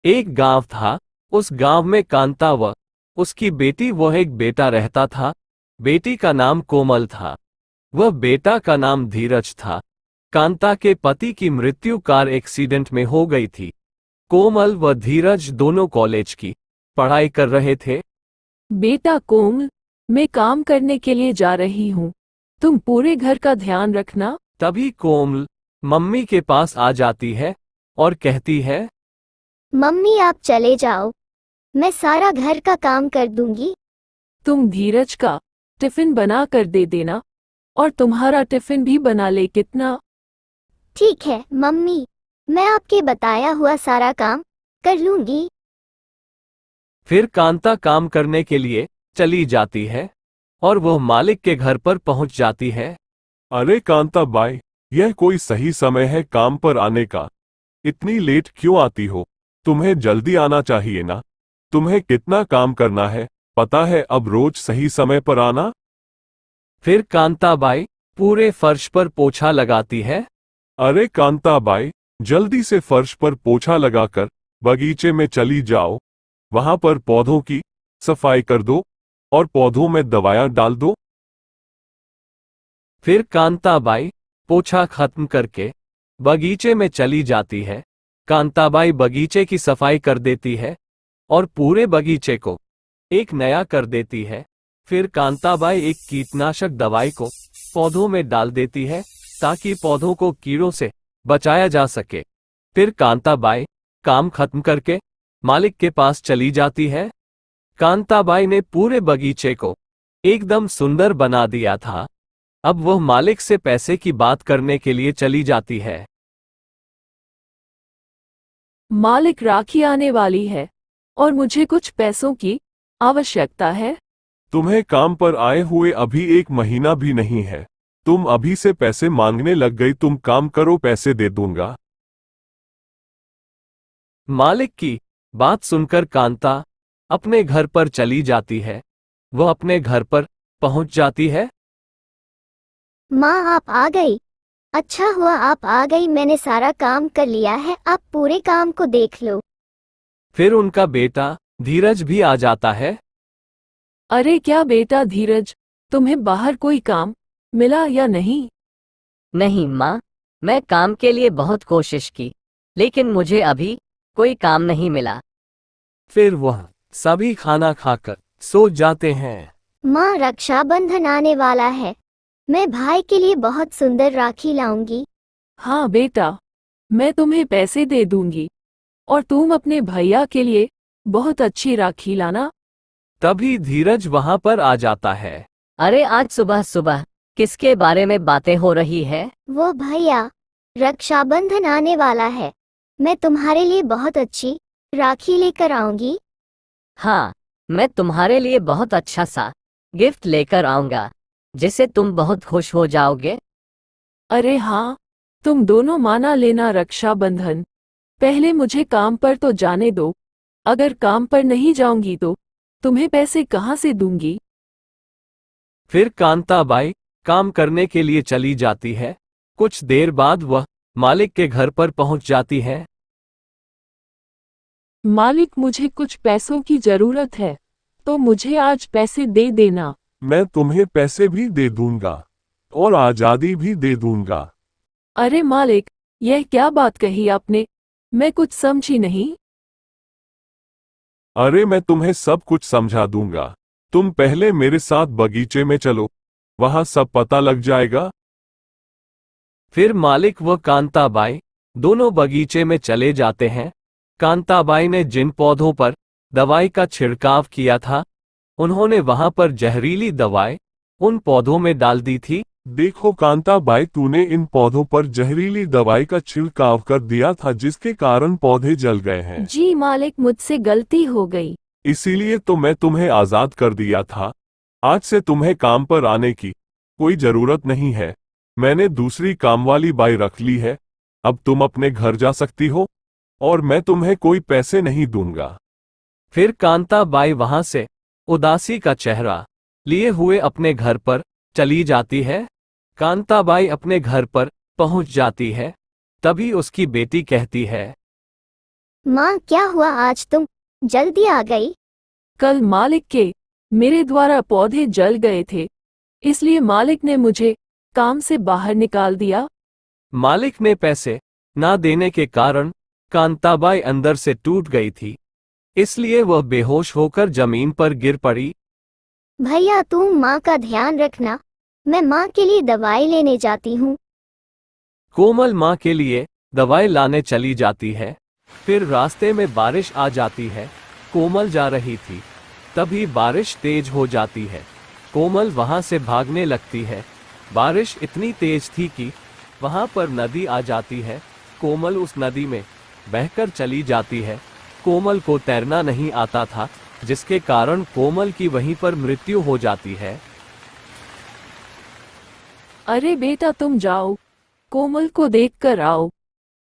एक गांव था। उस गांव में कांता व उसकी बेटी व एक बेटा रहता था। बेटी का नाम कोमल था, वह बेटा का नाम धीरज था। कांता के पति की मृत्यु कार एक्सीडेंट में हो गई थी। कोमल व धीरज दोनों कॉलेज की पढ़ाई कर रहे थे। बेटा कोमल, मैं काम करने के लिए जा रही हूँ। तुम पूरे घर का ध्यान रखना। तभी कोमल मम्मी के पास आ जाती है और कहती है, मम्मी आप चले जाओ, मैं सारा घर का काम कर दूंगी। तुम धीरज का टिफिन बना कर दे देना और तुम्हारा टिफिन भी बना ले कितना। ठीक है मम्मी, मैं आपके बताया हुआ सारा काम कर लूंगी। फिर कांता काम करने के लिए चली जाती है और वह मालिक के घर पर पहुंच जाती है। अरे कांता बाई, यह कोई सही समय है काम पर आने का? इतनी लेट क्यों आती हो? तुम्हें जल्दी आना चाहिए ना। तुम्हें कितना काम करना है पता है, अब रोज सही समय पर आना। फिर कांताबाई पूरे फर्श पर पोछा लगाती है। अरे कांता बाई, जल्दी से फर्श पर पोछा लगाकर बगीचे में चली जाओ। वहां पर पौधों की सफाई कर दो और पौधों में दवाइयां डाल दो। फिर कांताबाई पोछा खत्म करके बगीचे में चली जाती है। कांताबाई बगीचे की सफाई कर देती है और पूरे बगीचे को एक नया कर देती है। फिर कांताबाई एक कीटनाशक दवाई को पौधों में डाल देती है ताकि पौधों को कीड़ों से बचाया जा सके। फिर कांताबाई काम खत्म करके मालिक के पास चली जाती है। कांताबाई ने पूरे बगीचे को एकदम सुंदर बना दिया था। अब वह मालिक से पैसे की बात करने के लिए चली जाती है। मालिक, राखी आने वाली है और मुझे कुछ पैसों की आवश्यकता है। तुम्हें काम पर आए हुए अभी 1 महीना भी नहीं है, तुम अभी से पैसे मांगने लग गई। तुम काम करो, पैसे दे दूंगा। मालिक की बात सुनकर कांता अपने घर पर चली जाती है। वह अपने घर पर पहुंच जाती है। माँ आप आ गई, अच्छा हुआ आप आ गई, मैंने सारा काम कर लिया है, आप पूरे काम को देख लो। फिर उनका बेटा धीरज भी आ जाता है। अरे क्या बेटा धीरज, तुम्हें बाहर कोई काम मिला या नहीं? नहीं माँ, मैं काम के लिए बहुत कोशिश की, लेकिन मुझे अभी कोई काम नहीं मिला। फिर वह सभी खाना खाकर सो जाते हैं। माँ रक्षाबंधन आने वाला है, मैं भाई के लिए बहुत सुंदर राखी लाऊंगी। हाँ बेटा, मैं तुम्हें पैसे दे दूंगी और तुम अपने भैया के लिए बहुत अच्छी राखी लाना। तभी धीरज वहां पर आ जाता है। अरे आज सुबह सुबह किसके बारे में बातें हो रही है? वो भैया, रक्षाबंधन आने वाला है, मैं तुम्हारे लिए बहुत अच्छी राखी लेकर आऊंगी। हाँ, मैं तुम्हारे लिए बहुत अच्छा सा गिफ्ट लेकर आऊंगा जिससे तुम बहुत खुश हो जाओगे। अरे हाँ, तुम दोनों माना लेना रक्षाबंधन। पहले मुझे काम पर तो जाने दो, अगर काम पर नहीं जाऊंगी तो तुम्हें पैसे कहाँ से दूंगी? फिर कांताबाई काम करने के लिए चली जाती है। कुछ देर बाद वह मालिक के घर पर पहुंच जाती है। मालिक, मुझे कुछ पैसों की जरूरत है, तो मुझे आज पैसे दे देना। मैं तुम्हें पैसे भी दे दूंगा और आजादी भी दे दूंगा। अरे मालिक, यह क्या बात कही आपने? मैं कुछ समझी नहीं। अरे मैं तुम्हें सब कुछ समझा दूंगा, तुम पहले मेरे साथ बगीचे में चलो, वहां सब पता लग जाएगा। फिर मालिक व कांताबाई दोनों बगीचे में चले जाते हैं। कांताबाई ने जिन पौधों पर दवाई का छिड़काव किया था, उन्होंने वहां पर जहरीली दवाई उन पौधों में डाल दी थी। देखो कांता बाई, तूने इन पौधों पर जहरीली दवाई का छिड़काव कर दिया था जिसके कारण पौधे जल गए हैं। जी मालिक, मुझसे गलती हो गई। इसीलिए तो मैं तुम्हें आजाद कर दिया था। आज से तुम्हें काम पर आने की कोई जरूरत नहीं है। मैंने दूसरी काम वाली बाई रख ली है। अब तुम अपने घर जा सकती हो और मैं तुम्हें कोई पैसे नहीं दूंगा। फिर कांताबाई वहां से उदासी का चेहरा लिए हुए अपने घर पर चली जाती है। कांताबाई अपने घर पर पहुंच जाती है। तभी उसकी बेटी कहती है, माँ क्या हुआ, आज तुम जल्दी आ गई? कल मालिक के मेरे द्वारा पौधे जल गए थे, इसलिए मालिक ने मुझे काम से बाहर निकाल दिया। मालिक ने पैसे ना देने के कारण कांताबाई अंदर से टूट गई थी, इसलिए वह बेहोश होकर जमीन पर गिर पड़ी। भैया तुम माँ का ध्यान रखना, मैं माँ के लिए दवाई लेने जाती हूँ। कोमल माँ के लिए दवाई लाने चली जाती है। फिर रास्ते में बारिश आ जाती है। कोमल जा रही थी, तभी बारिश तेज हो जाती है। कोमल वहां से भागने लगती है। बारिश इतनी तेज थी कि वहां पर नदी आ जाती है। कोमल उस नदी में बहकर चली जाती है। कोमल को तैरना नहीं आता था, जिसके कारण कोमल की वहीं पर मृत्यु हो जाती है। अरे बेटा तुम जाओ, कोमल को देख कर आओ।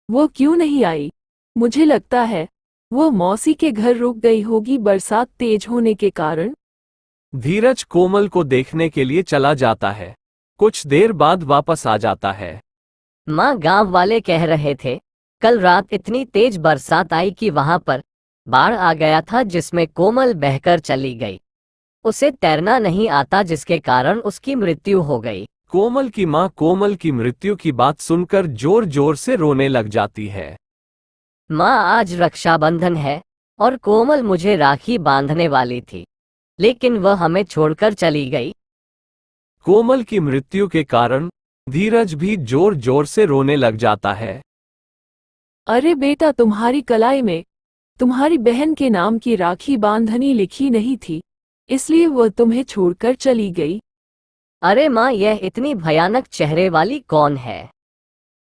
वो क्यों नहीं आई? मुझे लगता है वो मौसी के घर रुक गई होगी बरसात तेज होने के कारण। धीरज कोमल को देखने के लिए चला जाता है। कुछ देर बाद वापस आ जाता है। माँ, गांव वाले कह रहे थे कल रात इतनी तेज बरसात आई कि वहां पर बाढ़ आ गया था, जिसमें कोमल बहकर चली गई। उसे तैरना नहीं आता, जिसके कारण उसकी मृत्यु हो गई। कोमल की माँ कोमल की मृत्यु की बात सुनकर जोर जोर से रोने लग जाती है। माँ, आज रक्षाबंधन है और कोमल मुझे राखी बांधने वाली थी, लेकिन वह हमें छोड़कर चली गई। कोमल की मृत्यु के कारण धीरज भी जोर जोर से रोने लग जाता है। अरे बेटा, तुम्हारी कलाई में तुम्हारी बहन के नाम की राखी बांधनी लिखी नहीं थी, इसलिए वह तुम्हें छोड़कर चली गई। अरे माँ, यह इतनी भयानक चेहरे वाली कौन है?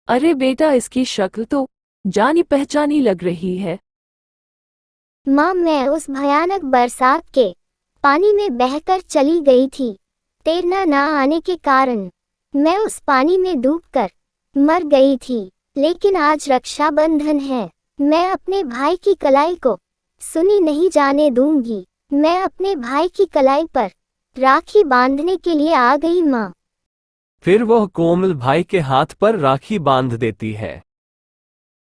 अरे बेटा, इसकी शक्ल तो जानी पहचानी लग रही है। माँ मैं उस भयानक बरसात के पानी में बहकर चली गई थी। तैरना ना आने के कारण मैं उस पानी में डूबकर मर गई थी। लेकिन आज रक्षाबंधन है, मैं अपने भाई की कलाई को सुनी नहीं जाने दूंगी। मैं अपने भाई की कलाई पर राखी बांधने के लिए आ गई माँ। फिर वह कोमल भाई के हाथ पर राखी बांध देती है।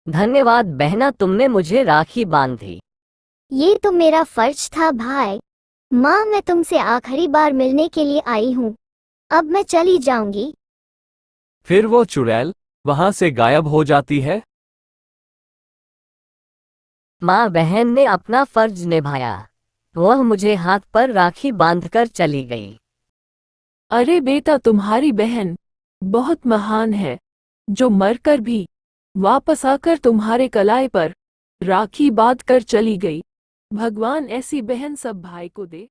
धन्यवाद बहना, तुमने मुझे राखी बांधी। ये तो मेरा फर्ज था भाई। माँ मैं तुमसे आखिरी बार मिलने के लिए आई हूँ, अब मैं चली जाऊंगी। फिर वो चुड़ैल वहां से गायब हो जाती है। माँ, बहन ने अपना फर्ज निभाया, वह मुझे हाथ पर राखी बांधकर चली गई। अरे बेटा, तुम्हारी बहन बहुत महान है, जो मरकर भी वापस आकर तुम्हारे कलाई पर राखी बांध कर चली गई। भगवान ऐसी बहन सब भाई को दे।